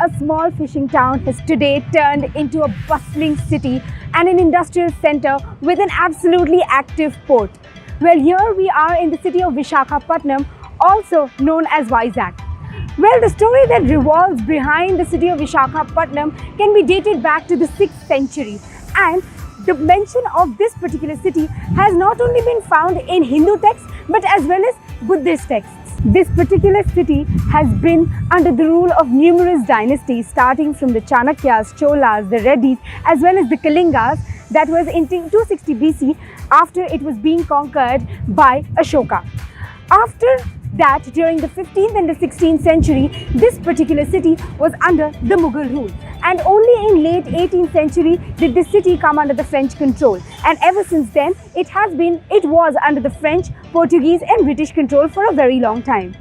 a small fishing town has today turned into a bustling city and an industrial center with an absolutely active port. Well, here we are in the city of Visakhapatnam, also known as Vizag. Well, the story that revolves behind the city of Visakhapatnam can be dated back to the 6th century, and the mention of this particular city has not only been found in Hindu texts but as well as Buddhist texts. This particular city has been under the rule of numerous dynasties, starting from the Chalukyas, Cholas, the Reddys, as well as the Kalingas. That was in 260 BC after it was being conquered by Ashoka. After that, during the 15th and the 16th century, this particular city was under the Mughal rule. And only in late 18th century did this city come under the French control. And ever since then, it was under the French, Portuguese and British control for a very long time.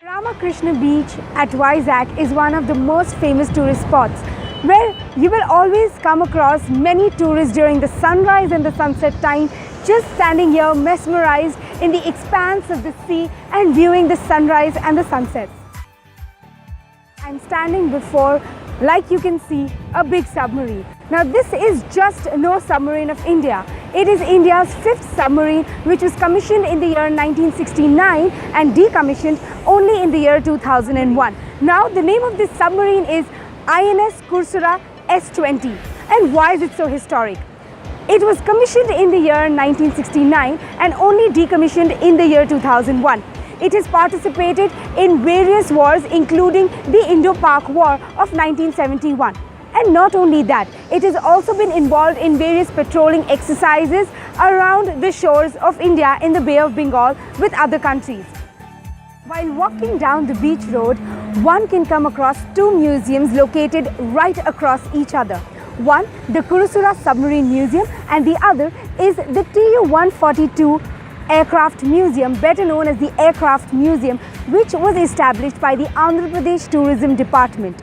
Ramakrishna beach at Vizag is one of the most famous tourist spots, where you will always come across many tourists during the sunrise and the sunset time, just standing here mesmerized in the expanse of the sea and viewing the sunrise and the sunsets. I'm standing before, like you can see, a big submarine. Now this is just no submarine of India. It is India's 5th submarine, which was commissioned in the year 1969 and decommissioned only in the year 2001. Now the name of this submarine is INS Kursura S-20. And why is it so historic? It was commissioned in the year 1969 and only decommissioned in the year 2001. It has participated in various wars, including the Indo-Pak War of 1971. And not only that, it has also been involved in various patrolling exercises around the shores of India in the Bay of Bengal with other countries. While walking down the beach road, one can come across two museums located right across each other. One, the Kurusura Submarine Museum, and the other is the Tu-142 Aircraft Museum, better known as the Aircraft Museum, which was established by the Andhra Pradesh Tourism Department.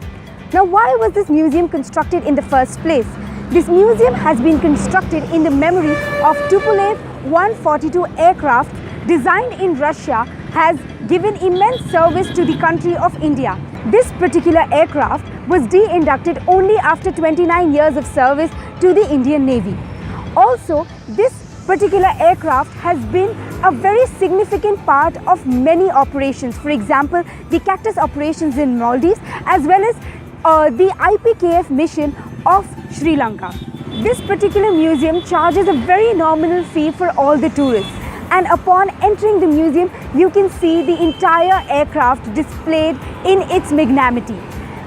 Now, why was this museum constructed in the first place? This museum has been constructed in the memory of Tupolev 142 aircraft designed in Russia, has given immense service to the country of India. This particular aircraft was de-inducted only after 29 years of service to the Indian Navy. Also, this particular aircraft has been a very significant part of many operations. For example, the cactus operations in Maldives, as well as the IPKF mission of Sri Lanka. This particular museum charges a very nominal fee for all the tourists. And upon entering the museum, you can see the entire aircraft displayed in its magnanimity.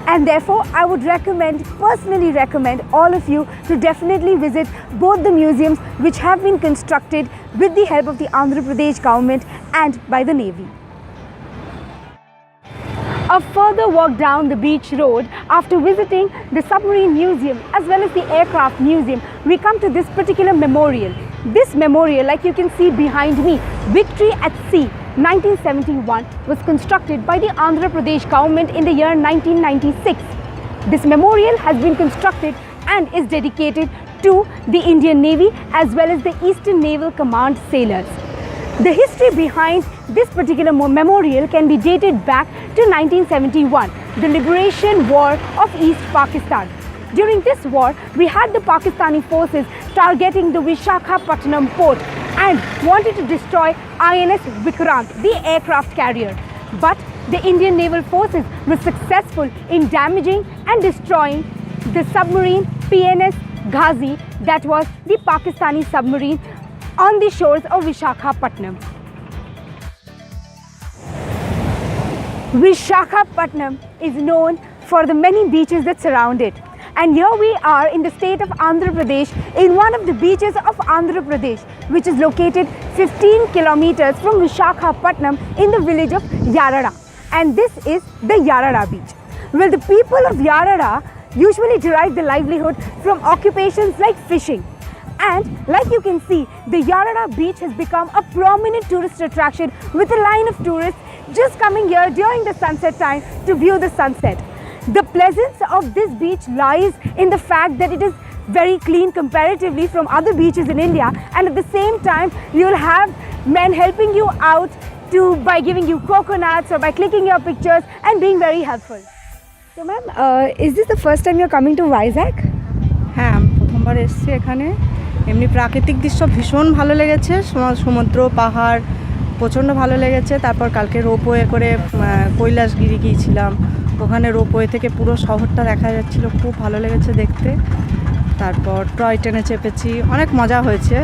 And therefore, I would personally recommend all of you to definitely visit both the museums which have been constructed with the help of the Andhra Pradesh government and by the Navy. A further walk down the beach road, after visiting the submarine museum as well as the aircraft museum, we come to this particular memorial. This memorial, like you can see behind me, Victory at Sea 1971, was constructed by the Andhra Pradesh government in the year 1996. This memorial has been constructed and is dedicated to the Indian Navy as well as the Eastern Naval Command sailors. The history behind this particular memorial can be dated back to 1971, the Liberation War of East Pakistan. During this war, we had the Pakistani forces targeting the Visakhapatnam port and wanted to destroy INS Vikrant, the aircraft carrier. But the Indian naval forces were successful in damaging and destroying the submarine PNS Ghazi, that was the Pakistani submarine, on the shores of Visakhapatnam. Visakhapatnam is known for the many beaches that surround it. And here we are in the state of Andhra Pradesh, in one of the beaches of Andhra Pradesh, which is located 15 kilometers from Visakhapatnam in the village of Yarada. And this is the Yarada beach. Well, the people of Yarada usually derive their livelihood from occupations like fishing. And like you can see, the Yarada beach has become a prominent tourist attraction, with a line of tourists just coming here during the sunset time to view the sunset. The pleasance of this beach lies in the fact that it is very clean comparatively from other beaches in India, and at the same time you'll have men helping you out by giving you coconuts or by clicking your pictures and being very helpful. So ma'am, is this the first time you're coming to Vizag? হ্যাঁ আমি প্রথমবার এসেছি এখানে। এমনি প্রাকৃতিক দৃশ্য ভীষণ ভালো লেগেছে, সমুদ্র পাহাড় প্রচণ্ড ভালো লেগেছে। তারপর কালকে রোপওয়ে করে কৈলাসগিরি গিয়েছিলাম, ওখানে রোপওয়ে থেকে পুরো শহরটা দেখা যাচ্ছিলো, খুব ভালো লেগেছে দেখতে। তারপর টয় ট্রেনে চেপেছি, অনেক মজা হয়েছে।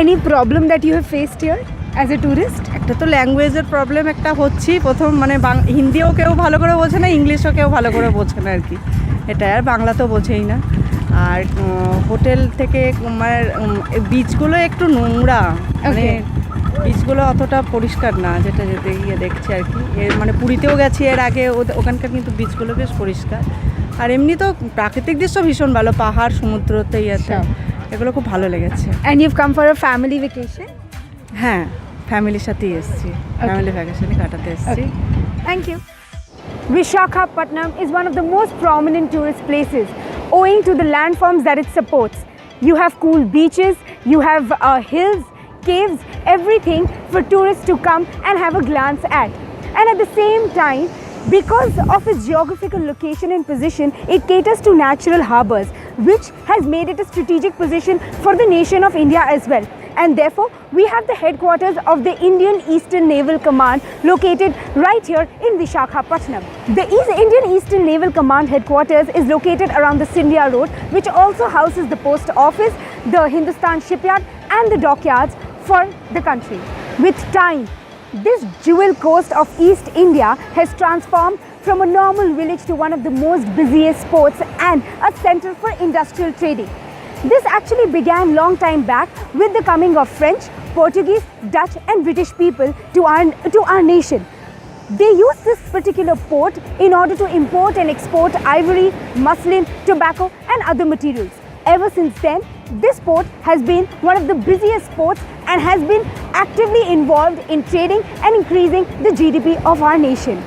Any problem that you have faced here as a tourist? একটা তো ল্যাঙ্গুয়েজের প্রবলেম একটা হচ্ছেই, প্রথম মানে হিন্দিও কেউ ভালো করে বোঝে না, ইংলিশও কেউ ভালো করে বোঝে না আর কি, এটা আর বাংলা তো বোঝেই না। আর হোটেল থেকে মানে বিচগুলো একটু নোংরা, মানে বিচগুলো অতটা পরিষ্কার না, যেটা যেতে গিয়ে দেখছি আর কি। এর মানে পুরীতেও গেছি এর আগে, ওখানকার কিন্তু বিচগুলো বেশ পরিষ্কার। আর এমনি তো প্রাকৃতিক দৃশ্য ভীষণ ভালো, পাহাড় সমুদ্রতে ইয়েতে, এগুলো খুব ভালো লেগেছে। And you've come for a family vacation? হ্যাঁ, ফ্যামিলির সাথেই এসেছি, ফ্যামিলি ভ্যাকেশনে কাটাতে এসেছি। Thank you. Visakhapatnam is one of the most prominent tourist places owing to the landforms that it supports. You have cool beaches, you have hills, caves, everything for tourists to come and have a glance at. And at the same time, because of its geographical location and position, it caters to natural harbors, which has made it a strategic position for the nation of India as well. And therefore, we have the headquarters of the Indian Eastern Naval Command located right here in Visakhapatnam. The Indian Eastern Naval Command headquarters is located around the Scindia Road, which also houses the post office, the Hindustan shipyard and the dockyards for the country. With time, this jewel coast of East India has transformed from a normal village to one of the most busiest ports and a center for industrial trading. This actually began long time back with the coming of French, Portuguese, Dutch and British people to our nation. They used this particular port in order to import and export ivory, muslin, tobacco and other materials. Ever since then, this port has been one of the busiest ports and has been actively involved in trading and increasing the GDP of our nation.